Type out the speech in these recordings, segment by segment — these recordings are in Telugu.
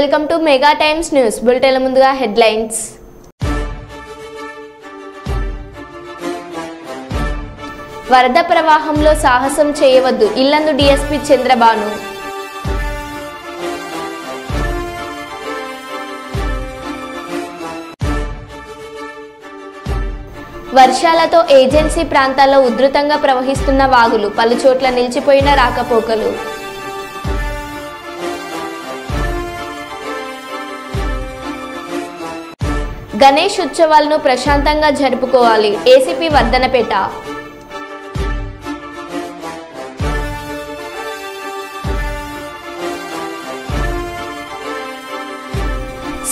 Welcome to mega times news bulletin ముందుగా హెడ్లైన్స్. వరద ప్రవాహంలో సాహసం చేయవద్దు ఇల్లందు డీఎస్పీ చంద్రబాను. వర్షాలతో ఏజెన్సీ ప్రాంతాల్లో ఉధృతంగా ప్రవహిస్తున్న వాగులు, పలుచోట్ల నిలిచిపోయిన రాకపోకలు. గణేష్ ఉత్సవాలను ప్రశాంతంగా జరుపుకోవాలి ఏసీపీ వర్ధనపేట.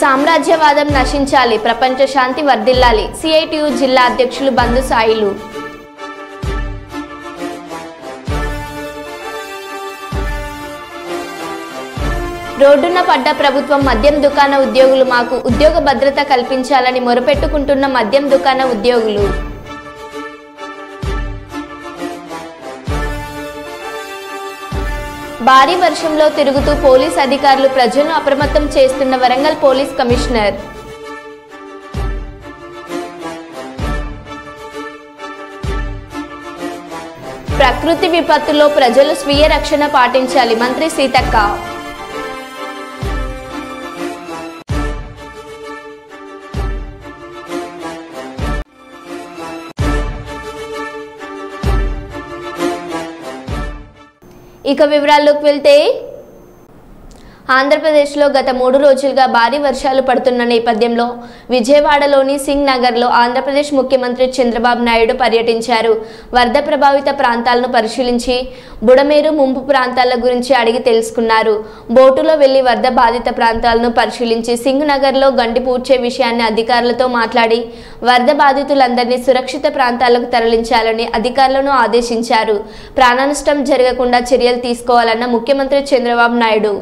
సామ్రాజ్యవాదం నశించాలి, ప్రపంచ శాంతి వర్ధిల్లాలి సిఐటియు జిల్లా అధ్యక్షులు బంధు సాయిలు. రోడ్డున పడ్డ ప్రభుత్వం మద్యం దుకాణ ఉద్యోగులు మాకు ఉద్యోగ భద్రత కల్పించాలని మొరపెట్టుకుంటున్న మద్యం దుకాణ ఉద్యోగులు. భారీ వర్షంలో తిరుగుతూ పోలీస్ అధికారులు ప్రజలను అప్రమత్తం చేస్తున్న వరంగల్ పోలీస్ కమిషనర్. ప్రకృతి విపత్తులో ప్రజలు స్వీయ రక్షణ పాటించాలి మంత్రి సీతక్క. ఇక వివరాల్లోకి వెళ్తే, ఆంధ్రప్రదేశ్లో గత 3 రోజులుగా భారీ వర్షాలు పడుతున్న నేపథ్యంలో విజయవాడలోని సింగ్ నగర్లో ఆంధ్రప్రదేశ్ ముఖ్యమంత్రి చంద్రబాబు నాయుడు పర్యటించారు. వరద ప్రభావిత ప్రాంతాలను పరిశీలించి బుడమేరు ముంపు ప్రాంతాల గురించి అడిగి తెలుసుకున్నారు. బోటులో వెళ్లి వరద బాధిత ప్రాంతాలను పరిశీలించి సింగ్ నగర్లో గండి పూడ్చే విషయాన్ని అధికారులతో మాట్లాడి వరద బాధితులందరినీ సురక్షిత ప్రాంతాలకు తరలించాలని అధికారులను ఆదేశించారు. ప్రాణనష్టం జరగకుండా చర్యలు తీసుకోవాలన్న ముఖ్యమంత్రి చంద్రబాబు నాయుడు.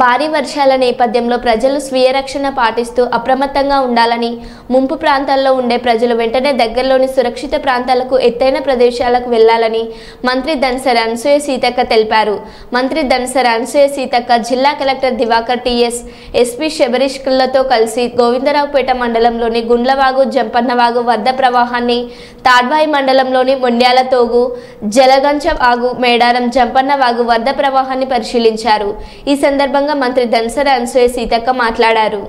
భారీ వర్షాల నేపథ్యంలో ప్రజలు స్వీయ రక్షణ పాటిస్తూ అప్రమత్తంగా ఉండాలని, ముంపు ప్రాంతాల్లో ఉండే ప్రజలు వెంటనే దగ్గరలోని సురక్షిత ప్రాంతాలకు ఎత్తైన ప్రదేశాలకు వెళ్లాలని మంత్రి ధనసరి అనసూయ సీతక్క తెలిపారు. మంత్రి ధనసరి అనసూయ సీతక్క జిల్లా కలెక్టర్ దివాకర్ టీఎస్, ఎస్పీ శబరీష్లతో కలిసి గోవిందరావుపేట మండలంలోని గుండ్లవాగు, జంపన్నవాగు వరద ప్రవాహాన్ని, తాడ్వాయి మండలంలోని మొండ్యాల తోగు, జలగంచ వాగు, మేడారం, జంపన్నవాగు వరద ప్రవాహాన్ని పరిశీలించారు. ఈ సందర్భంగా మంత్రి ధనసరి అనసూయ సీతక్క మాట్లాడారు.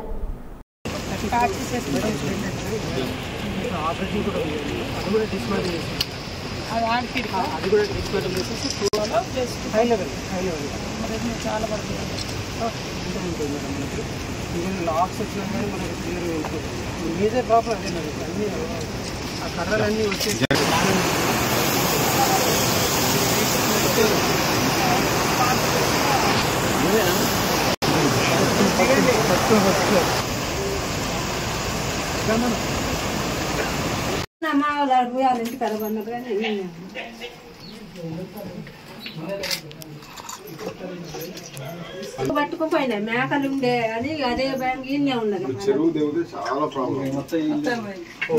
కర్రలన్నీ వచ్చి పట్టుకుపోయినా మేకలు ఉండే అని అదే బ్యాంక్ ఇన్నే ఉన్నది.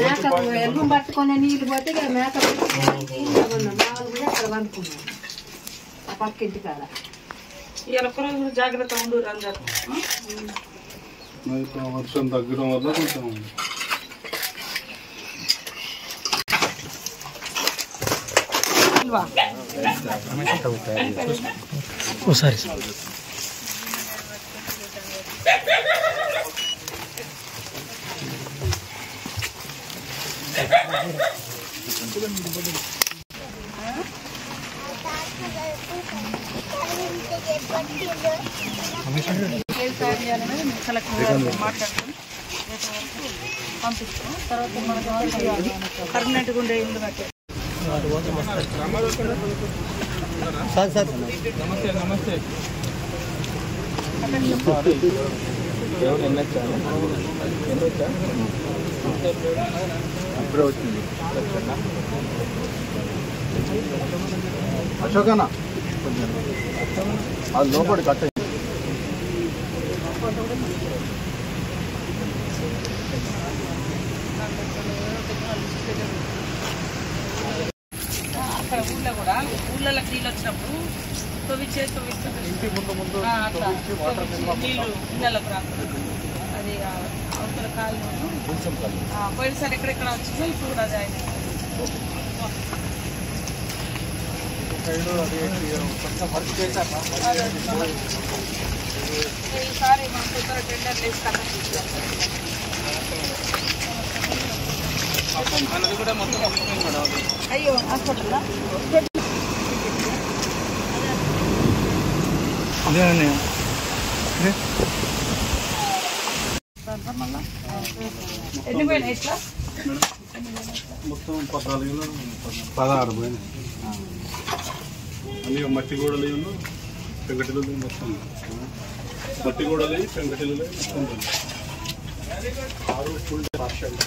మేకలు ఎల్లు పట్టుకునే నీళ్లు పోతే మేకలు కూడా అక్కడ పనుకున్నాం ఆ పక్కింటి కాడ. జాగ్రత్త ఉండు వర్షం తగ్గడం వల్ల కొంచెం ఒకసారి ఫైల్ తయారు చేయాలని కలెక్టర్ గారు మాట్లాడుతాం. పంపిస్తాం. తర్వాత మనకు పర్మనెంట్గా ఉండే ఇల్లు కట్టారు. నమస్తే. ఇప్పుడే వచ్చింది అశోకన్న అది లోపలి కట్ట అక్కడ ఊళ్ళో కూడా ఊళ్ళలో నీళ్ళు వచ్చినప్పుడు ఇంటి ముందు నీళ్ళు ఇళ్ళకు రాకుండా అది అవతల కాలు పోయినసారి ఎక్కడెక్కడ వచ్చిందో ఇప్పుడు కూడా అది ఆయన ఈసారి మనం తొందర టెండర్ వేసి అయ్యో హాస్పిటల్ ఎన్ని పోయినాయి ఇట్లా మొత్తం 16 పోయింది. అన్ని మట్టి గోడలు పెంకటిలు మొత్తం మట్టి గోడలు పెంకటిలు మొత్తం 6 ఫుల్ పార్షల్.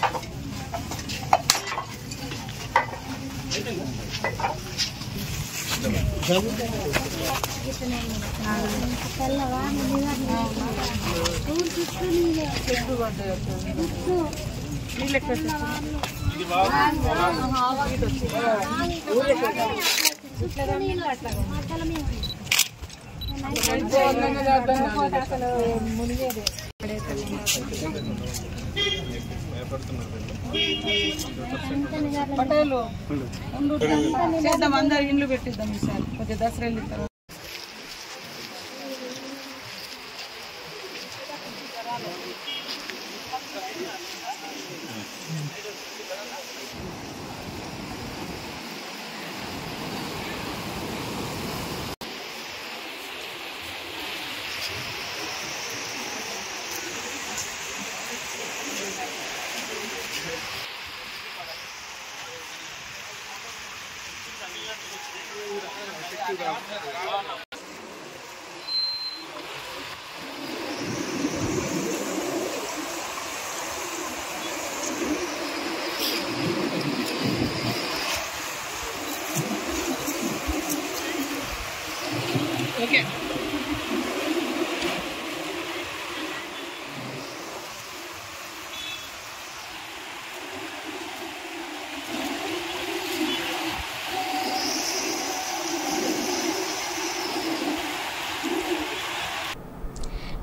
పటేలు చేద్దాం, అందరు ఇండ్లు పెట్టిద్దాం ఈసారి కొద్దిగా దసరా వెళ్ళిస్తారు. Okay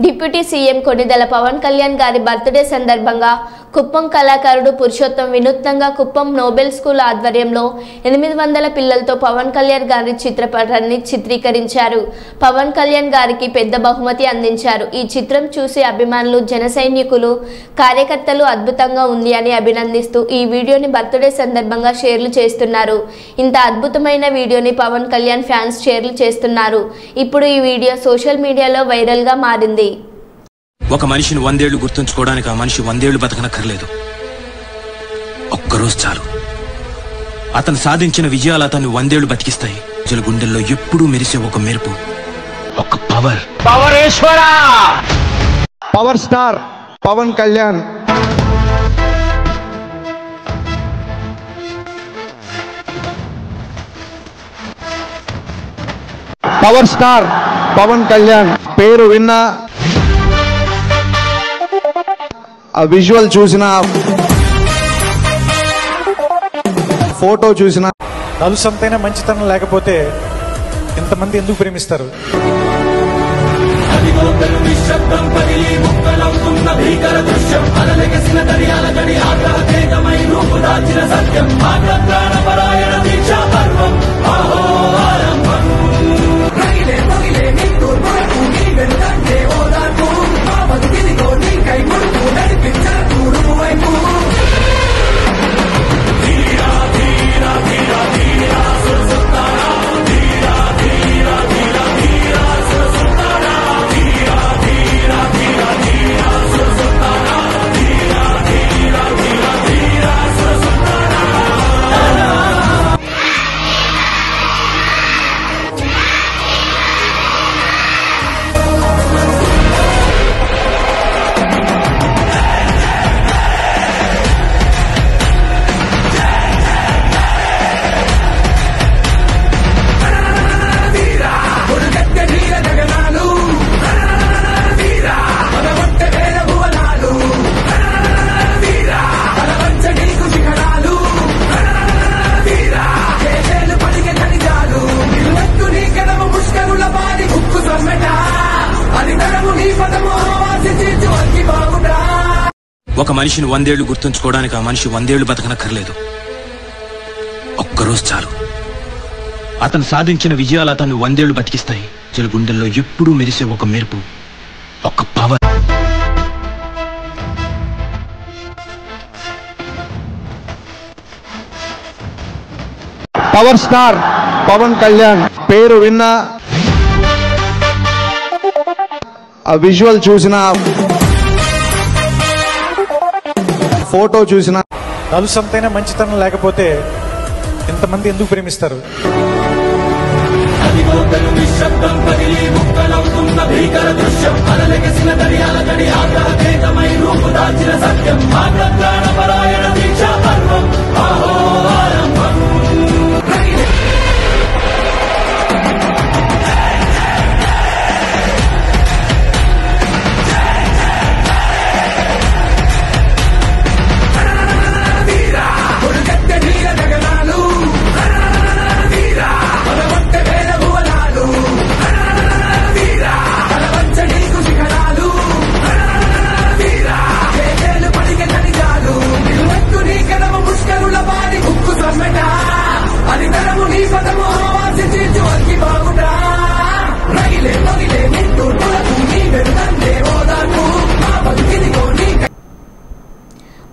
deputy CM Konidela Pawan Kalyan గారి బర్త్డే సందర్భంగా కుప్పం కళాకారుడు పురుషోత్తం వినూత్నంగా కుప్పం నోబెల్ స్కూల్ ఆధ్వర్యంలో 800 పిల్లలతో పవన్ కళ్యాణ్ గారి చిత్రపటాన్ని చిత్రీకరించారు. పవన్ కళ్యాణ్ గారికి పెద్ద బహుమతి అందించారు. ఈ చిత్రం చూసి అభిమానులు, జన సైనికులు, కార్యకర్తలు అద్భుతంగా ఉంది అని అభినందిస్తూ ఈ వీడియోని బర్త్డే సందర్భంగా షేర్లు చేస్తున్నారు. ఇంత అద్భుతమైన వీడియోని పవన్ కళ్యాణ్ ఫ్యాన్స్ షేర్లు చేస్తున్నారు. ఇప్పుడు ఈ వీడియో సోషల్ మీడియాలో వైరల్ గా మారింది. ఒక మనిషిని 100 ఏళ్లు గుర్తుంచుకోవడానికి ఆ మనిషి 100 ఏళ్లు బతకనక్కర్లేదు. ఒక్కరోజు చాలు. అతను సాధించిన విజయాలు అతన్ని 100 ఏళ్లు బతికిస్తాయి. ప్రజల గుండెల్లో ఎప్పుడూ మెరిసే ఒక మెరుపు, ఒక పవర్. పవరేశ్వరా! Power star Pawan Kalyan power star Pawan Kalyan పేరు విన్నా, ఆ విజువల్ చూసిన, ఫోటో చూసిన, నలుసంతైన మంచితనం లేకపోతే ఇంతమంది ఎందుకు ప్రేమిస్తారు? ఒక మనిషిని 100 ఏళ్లు గుర్తుంచుకోవడానికి ఆ మనిషి 100 ఏళ్లు బతకనక్కర్లేదు. ఒక్కరోజు చాలు. అతను సాధించిన విజయాలు అతన్ని 100 ఏళ్లు బతికిస్తాయి. ప్రజల గుండెల్లో ఎప్పుడూ మెరిసే ఒక మెరుపు, ఒక power. Power star Pawan Kalyan పేరు విన్న, ఆ విజువల్ చూసిన, ఫోటో చూసిన, నలుసంతైన మంచితనం లేకపోతే ఇంతమంది ఎందుకు ప్రేమిస్తారు?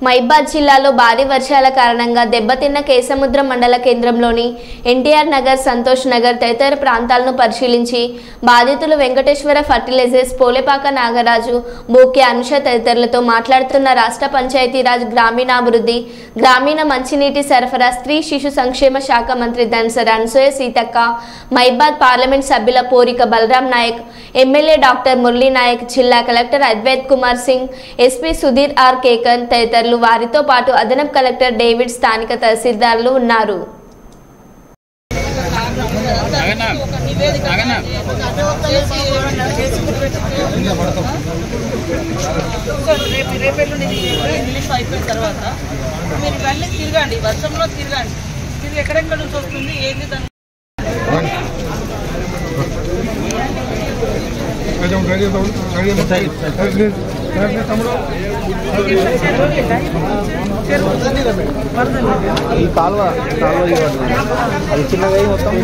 మైబాద్ జిల్లాలో భారీ వర్షాల కారణంగా దెబ్బతిన్న కేసముద్రం మండల కేంద్రంలోని ఎన్టీఆర్ నగర్, సంతోష్ నగర్ తదితర ప్రాంతాలను పరిశీలించి బాధితులు వెంకటేశ్వర ఫర్టిలైజర్స్, పోలేపాక నాగరాజు, బోకే అనుష తదితరులతో మాట్లాడుతున్న రాష్ట్ర పంచాయతీరాజ్, గ్రామీణాభివృద్ధి, గ్రామీణ మంచినీటి సరఫరా, స్త్రీ శిశు సంక్షేమ శాఖ మంత్రి ధన్సర్ అనసూయ సీతక్క, మైబాద్ పార్లమెంట్ సభ్యుల పోరిక బలరాం నాయక్, ఎమ్మెల్యే డాక్టర్ మురళీ నాయక్, జిల్లా collector Advait Kumar Singh, SP Sudheer R Kekan తదితరులు, వారితో పాటు అదనపు కలెక్టర్ డేవిడ్, స్థానిక తహసీల్దార్లు ఉన్నారు. అయిపోయిన తర్వాత మీరు ఇవన్నీ తిరగండి, వర్షంలో తిరగండి, తిరిగి ఎక్కడెక్కడ నుంచి వస్తుంది ఏంటి దాన్ని ఈ కాలువ అది చిన్నగా మొత్తం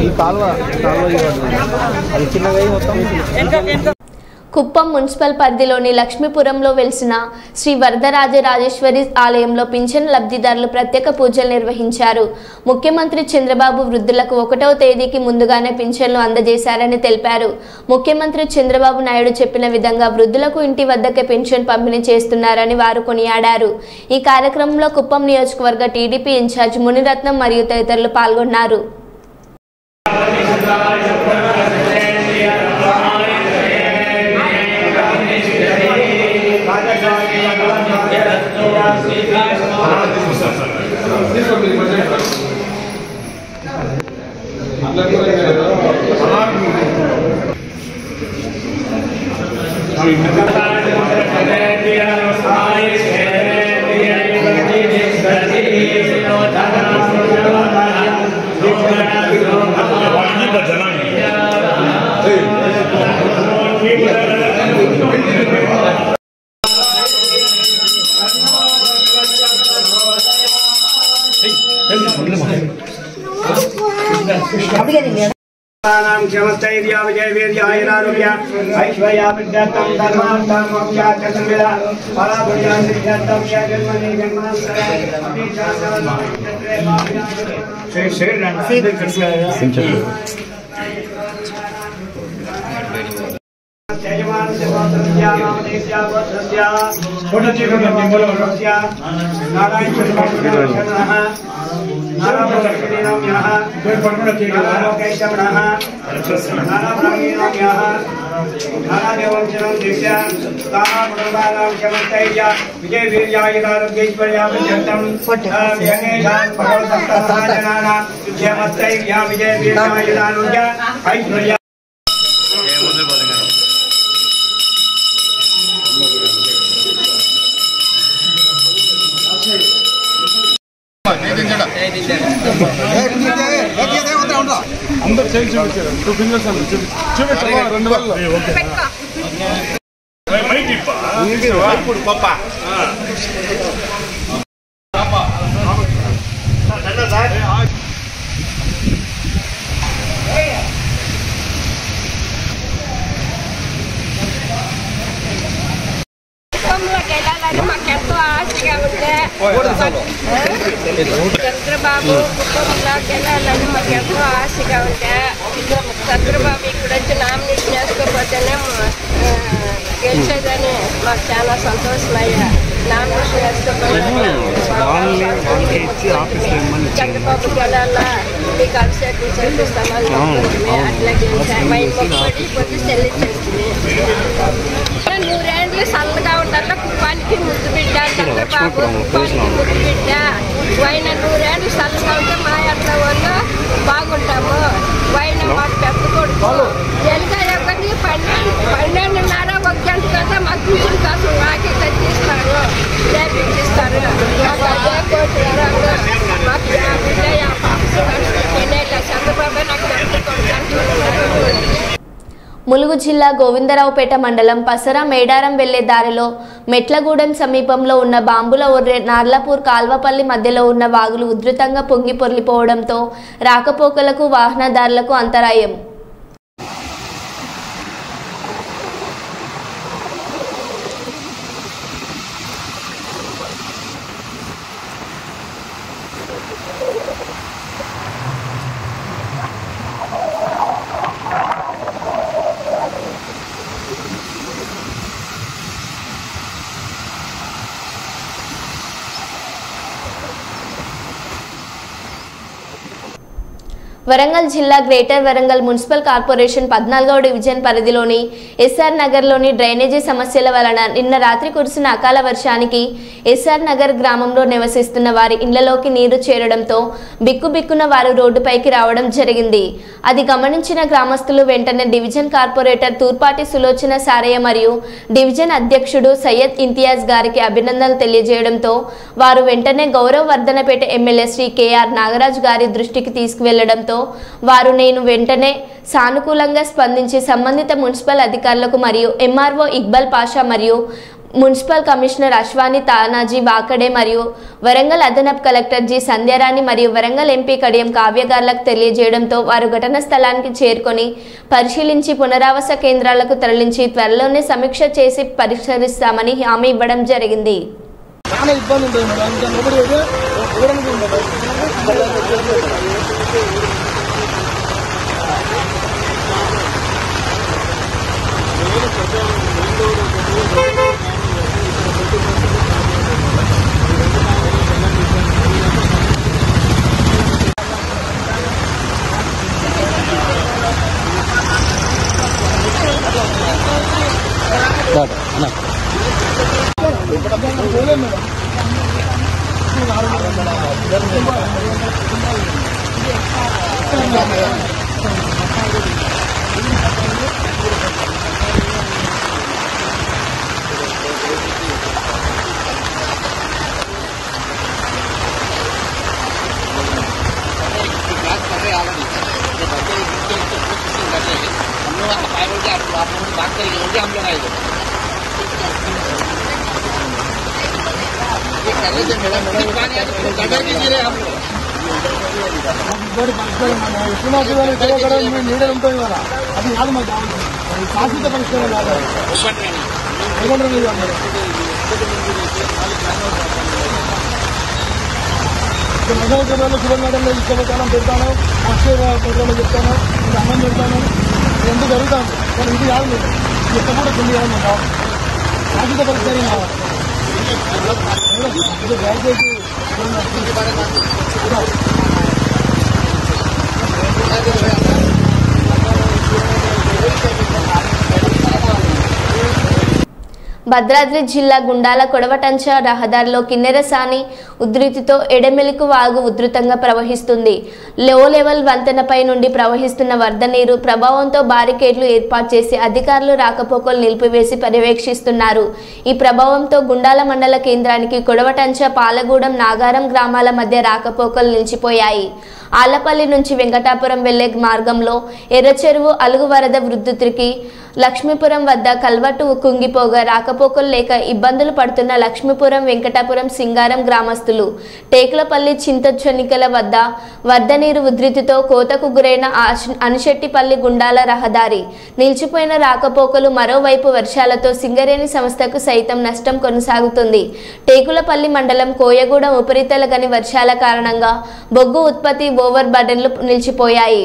ఈ కాలువ అది చిన్నగా మొత్తం. కుప్పం మున్సిపల్ పరిధిలోని లక్ష్మీపురంలో వెలిసిన శ్రీ వరదరాజరాజేశ్వరి ఆలయంలో పింఛన్ లబ్ధిదారులు ప్రత్యేక పూజలు నిర్వహించారు. ముఖ్యమంత్రి చంద్రబాబు వృద్ధులకు 1వ తేదీకి ముందుగానే పింఛన్లు అందజేశారని తెలిపారు. ముఖ్యమంత్రి చంద్రబాబు నాయుడు చెప్పిన విధంగా వృద్ధులకు ఇంటి వద్దకే పింఛన్ పంపిణీ చేస్తున్నారని వారు కొనియాడారు. ఈ కార్యక్రమంలో కుప్పం నియోజకవర్గ టీడీపీ ఇన్ఛార్జ్ మునిరత్నం మరియు తదితరులు పాల్గొన్నారు. नारायण అందరు చేయి చూపించారు 2 ఫింగర్స్ అని చూపించారు 2 వల్ల ఇప్పుడు పప్ప మాకెంతో ఆశగా ఉంటే చంద్రబాబు కుటుంబంలోకి వెళ్ళాలని మాకెంతో ఆశగా ఉంటే చంద్రబాబు ఇక్కడ వచ్చి నామినేట్ చేసుకోకపోతేనే గెలిచేదని మాకు చాలా సంతోషమయ్యా. నామినేషన్ వేసుకోకపోతే చంద్రబాబుకి వెళ్ళాలా మీకు అభిషేకం చేపిస్తామని అట్లా గెలిచాను. మైండ్ మొక్కబడి కొద్ది చెల్లించేస్తుంది. 100 ఏళ్ళు చల్లగా ఉండాలి. కుప్పానికి ముద్దు బిడ్డ చంద్రబాబు, కుప్పానికి ముద్దు బిడ్డ. ఆయన 100 ఏళ్ళు చల్లగా ఉంటే మా అట్లా వాళ్ళు బాగుంటాము. ఆయన మాకు పెద్ద కొడుకు ఎలుగా ఎవరిని 12:30 1 గంట కదా మాకు కూతురు కోసం మాకే కట్టిస్తారు, చేపిస్తారు. మాకు అదే కోరుతున్నారు. మాకు చంద్రబాబు నాకు పెద్ద కొడుకు అంటున్నారు. ములుగు జిల్లా గోవిందరావుపేట మండలం పసరా మేడారం వెళ్లే దారిలో మెట్లగూడెం సమీపంలో ఉన్న బాంబుల ఒర్రె నార్లపూర్ కాల్వపల్లి మధ్యలో ఉన్న వాగులు ఉధృతంగా పొంగి పొర్లిపోవడంతో రాకపోకలకు వాహనదారులకు అంతరాయం. వరంగల్ జిల్లా గ్రేటర్ వరంగల్ మున్సిపల్ కార్పొరేషన్ 14వ డివిజన్ పరిధిలోని ఎస్ఆర్ నగర్లోని డ్రైనేజీ సమస్యల వలన నిన్న రాత్రి కురిసిన అకాల వర్షానికి ఎస్ఆర్ నగర్ గ్రామంలో నివసిస్తున్న వారి ఇళ్లలోకి నీరు చేరడంతో బిక్కుబిక్కున వారు రోడ్డుపైకి రావడం జరిగింది. అది గమనించిన గ్రామస్తులు వెంటనే డివిజన్ కార్పొరేటర్ తూర్పాటి సులోచన సారయ్య మరియు డివిజన్ అధ్యక్షుడు సయ్యద్ ఇంతియాజ్ గారికి అభినందనలు తెలియజేయడంతో వారు వెంటనే గౌరవ వర్ధనపేట ఎమ్మెల్యే శ్రీ కేఆర్ నాగరాజ్ గారి దృష్టికి తీసుకువెళ్లడంతో వారు నేను వెంటనే సానుకూలంగా స్పందించి సంబంధిత మున్సిపల్ అధికారులకు మరియు ఎంఆర్ఓ ఇక్బాల్ పాషా మరియు మున్సిపల్ కమిషనర్ అశ్వాని తానాజీ వాకడే మరియు వరంగల్ అదనపు కలెక్టర్ జి సంధ్యారాణి మరియు వరంగల్ ఎంపీ కడియం కావ్యగార్లకు తెలియజేయడంతో వారు ఘటనా స్థలానికి చేరుకొని పరిశీలించి పునరావాస కేంద్రాలకు తరలించి త్వరలోనే సమీక్ష చేసి పరిష్కరిస్తామని హామీ ఇవ్వడం జరిగింది. శాశ్వత పరిష్కారం కాదు. మెదవులో శివనాడంలో ఇష్టపడతాను పెడతాను, అక్షయ ప్రోగ్రాంలో చెప్తాను, ఇది అన్నం పెడతాను, ఎందుకు జరుగుతాను. కానీ ఇది కాదు, మీరు ఎక్కడ కూడా పెళ్లి కాదు. మాకు శాశ్వత పరిష్కారం కావాలి. దయచేసి భద్రాద్రి జిల్లా గుండాల కొడవటంచ రహదారిలో కిన్నెరసాని ఉధృతితో ఎడమెలకు వాగు ఉధృతంగా ప్రవహిస్తుంది. లో లెవెల్ వంతెనపై నుండి ప్రవహిస్తున్న వరద నీరు ప్రభావంతో బారికేడ్లు ఏర్పాటు చేసి అధికారులు రాకపోకలు నిలిపివేసి పర్యవేక్షిస్తున్నారు. ఈ ప్రభావంతో గుండాల మండల కేంద్రానికి కొడవటంచ, పాలగూడెం, నాగారం గ్రామాల మధ్య రాకపోకలు నిలిచిపోయాయి. ఆలపల్లి నుంచి వెంకటాపురం వెళ్లే మార్గంలో ఎర్రచెరువు అలుగు వరద ఉధృతికి లక్ష్మీపురం వద్ద కల్వట్టు కుంగిపోగా రాకపోకలు లేక ఇబ్బందులు పడుతున్న లక్ష్మీపురం, వెంకటాపురం, సింగారం గ్రామస్తులు టేకులపల్లి, చింతచనికల వద్ద వరద నీరు ఉధృతితో కోతకు గురైన అనిశెట్టిపల్లి గుండాల రహదారి నిలిచిపోయిన రాకపోకలు. మరోవైపు వర్షాలతో సింగరేణి సంస్థకు సైతం నష్టం కొనసాగుతుంది. టేకులపల్లి మండలం కోయగూడెం ఉపరితల గని వర్షాల కారణంగా బొగ్గు ఉత్పత్తి ఓవర్ బర్డెన్లు నిలిచిపోయాయి.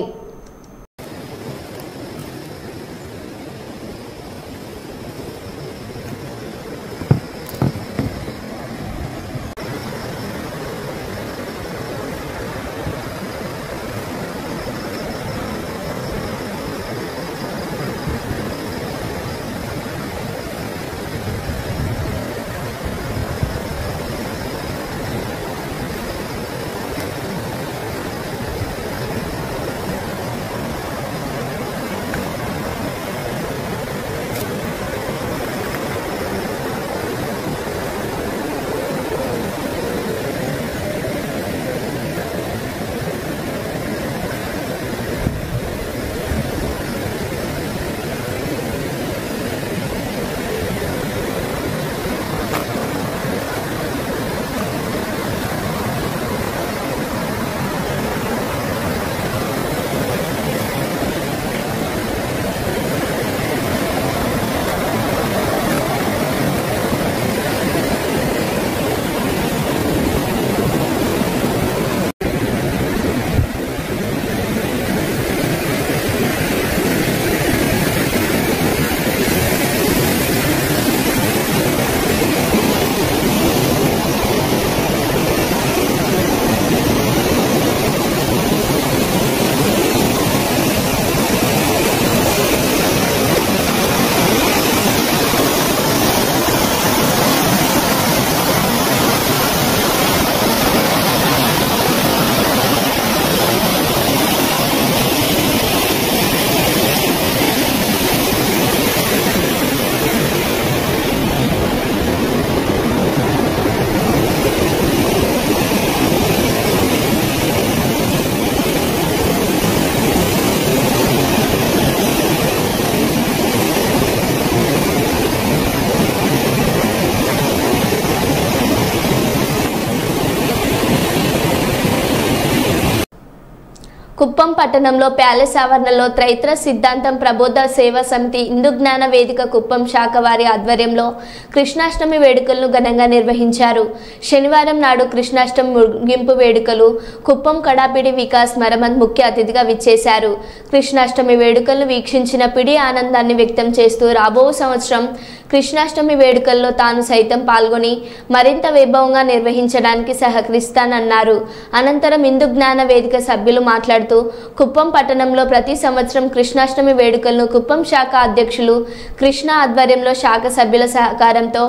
కుప్పం పట్టణంలో ప్యాలెస్ ఆవరణలో త్రైత్ర సిద్ధాంతం ప్రబోధ సేవా సమితి హిందూ జ్ఞాన వేదిక కుప్పం శాఖ వారి ఆధ్వర్యంలో కృష్ణాష్టమి వేడుకలను ఘనంగా నిర్వహించారు. శనివారం నాడు కృష్ణాష్టమి ముగింపు వేడుకలు కుప్పం కడాపిడి వికాస్ మరమత్ ముఖ్య అతిథిగా విచ్చేశారు. కృష్ణాష్టమి వేడుకలను వీక్షించిన పిడి ఆనందాన్ని వ్యక్తం చేస్తూ రాబో సంవత్సరం కృష్ణాష్టమి వేడుకల్లో తాను సైతం పాల్గొని మరింత వైభవంగా నిర్వహించడానికి సహకరిస్తానన్నారు. అనంతరం హిందూ జ్ఞాన వేదిక సభ్యులు మాట్లాడుతూ కుప్పం పట్టణంలో ప్రతి సంవత్సరం కృష్ణాష్టమి వేడుకలను కుప్పం శాఖ అధ్యక్షులు కృష్ణ ఆధ్వర్యంలో శాఖ సభ్యుల సహకారంతో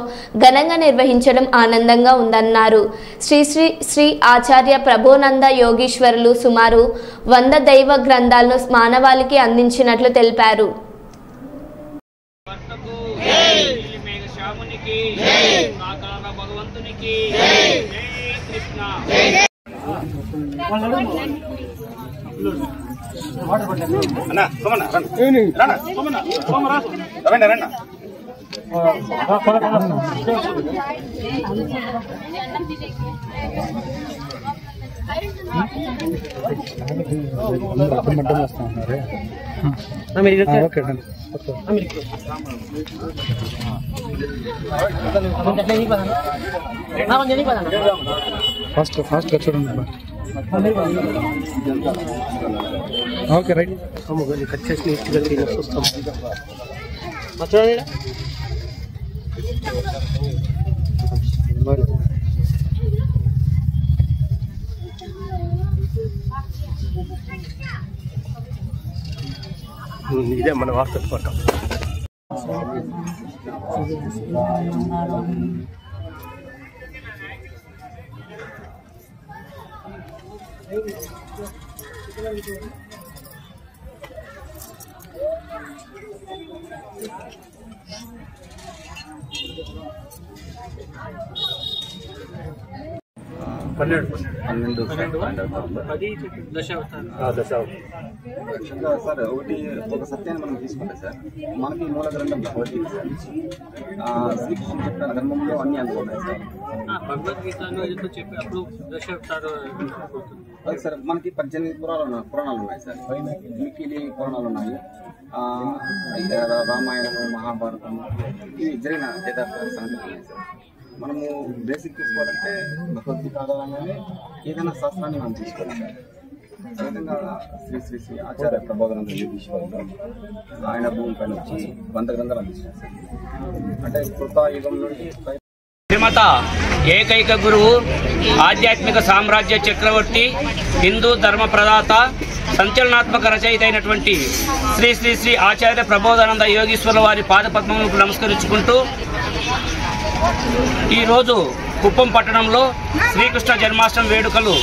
ఘనంగా నిర్వహించడం ఆనందంగా ఉందన్నారు. శ్రీ శ్రీ శ్రీ ఆచార్య ప్రభోనంద యోగీశ్వరులు సుమారు 100 దైవ గ్రంథాలను మానవాళికి అందించినట్లు తెలిపారు. ఫాస్ట్ చూడండి. ఓకే రైట్ కట్ చేసి చూస్తాం. ఇదే మన వాట్సాప్ పక్క సార్ ఒక సత్యాన్ని మనం తీసుకుంటే సార్ మనకి మూల గ్రంథం భగవద్గీత సార్ శ్రీకృష్ణుడు చెప్పిన ధర్మంలో అన్ని అందుకున్నాయి సార్. అది సార్ మనకి 18 పురాణాలు ఉన్నాయి సార్. మిక్కిలి పురాణాలు ఉన్నాయి. రామాయణము, మహాభారతం ఇవి జరిగిన యథార్థ సంగతులు ఉన్నాయి సార్. మనము బేసిక్ తీసుకోవాలంటే భగవద్గీత ఆధారంగానే ఏదైనా శాస్త్రాన్ని మనం తీసుకోవాలి సార్. విధంగా శ్రీ శ్రీ శ్రీ ఆచార్య ప్రబోధానంద యోగీశ్వరుడు ఆయన భూమి పైన వచ్చి 100 గ్రంథాలు అందిస్తారు సార్. అంటే కృతాయుగం నుండి శ్రీమత ఏకైక గురువు, ఆధ్యాత్మిక సామ్రాజ్య చక్రవర్తి, హిందూ ధర్మ ప్రదాత, సంచలనాత్మక రచయిత అయినటువంటి శ్రీ శ్రీ శ్రీ ఆచార్య ప్రబోధానంద యోగీశ్వరుల వారి పాదపద్మములకు నమస్కరించుకుంటూ ఈరోజు కుప్పం పట్టణంలో శ్రీకృష్ణ జన్మాష్టమి వేడుకలు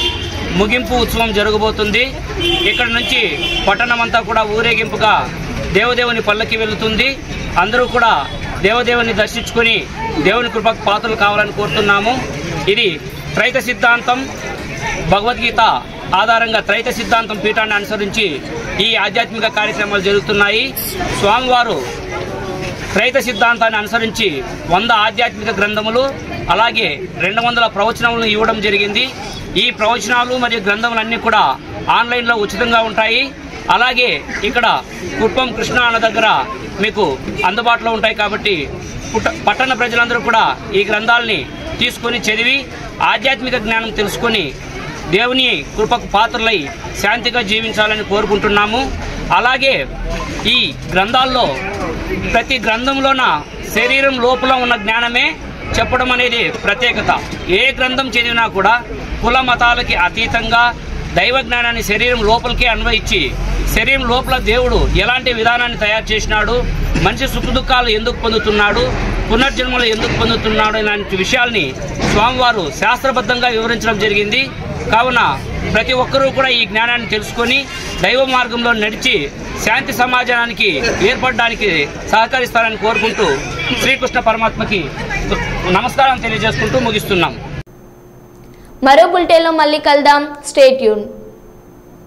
ముగింపు ఉత్సవం జరగబోతుంది. ఇక్కడ నుంచి పట్టణమంతా కూడా ఊరేగింపుగా దేవదేవుని పల్లకి వెళుతుంది. అందరూ కూడా దేవదేవుని దర్శించుకొని దేవుని కృపకు పాత్రలు కావాలని కోరుతున్నాము. ఇది త్రైత సిద్ధాంతం భగవద్గీత ఆధారంగా త్రైత సిద్ధాంతం పీఠాన్ని అనుసరించి ఈ ఆధ్యాత్మిక కార్యక్రమాలు జరుగుతున్నాయి. స్వామివారు త్రైత సిద్ధాంతాన్ని అనుసరించి 100 ఆధ్యాత్మిక గ్రంథములు అలాగే 200 ప్రవచనములను ఇవ్వడం జరిగింది. ఈ ప్రవచనాలు మరియు గ్రంథములన్నీ కూడా ఆన్లైన్లో ఉచితంగా ఉంటాయి. అలాగే ఇక్కడ కుప్పం కృష్ణ అన్న దగ్గర మీకు అందుబాటులో ఉంటాయి. కాబట్టి పట్టణ ప్రజలందరూ కూడా ఈ గ్రంథాలని తీసుకొని చదివి ఆధ్యాత్మిక జ్ఞానం తెలుసుకొని దేవుని కృపకు పాత్రలై శాంతిగా జీవించాలని కోరుకుంటున్నాము. అలాగే ఈ గ్రంథాల్లో ప్రతి గ్రంథంలోన శరీరం లోపల ఉన్న జ్ఞానమే చెప్పడం అనేది ప్రత్యేకత. ఏ గ్రంథం చదివినా కూడా కుల మతాలకి అతీతంగా దైవ జ్ఞానాన్ని శరీరం లోపలికే అన్వయించి శరీరం లోపల దేవుడు ఎలాంటి విధానాన్ని తయారు చేసినాడు, మనిషి సుఖదుఖాలు ఎందుకు పొందుతున్నాడు, పునర్జన్మలు ఎందుకు పొందుతున్నాడు ఇలాంటి విషయాల్ని స్వామివారు శాస్త్రబద్ధంగా వివరించడం జరిగింది. కావున ప్రతి ఒక్కరూ కూడా ఈ జ్ఞానాన్ని తెలుసుకొని దైవ మార్గంలో నడిచి శాంతి సమాజానికి ఏర్పడడానికి సహకరిస్తారని కోరుకుంటూ శ్రీకృష్ణ పరమాత్మకి నమస్కారం తెలియజేసుకుంటూ ముగిస్తున్నాం. మరో బులెటిన్లో మళ్ళీ కలుద్దాం. Stay tune.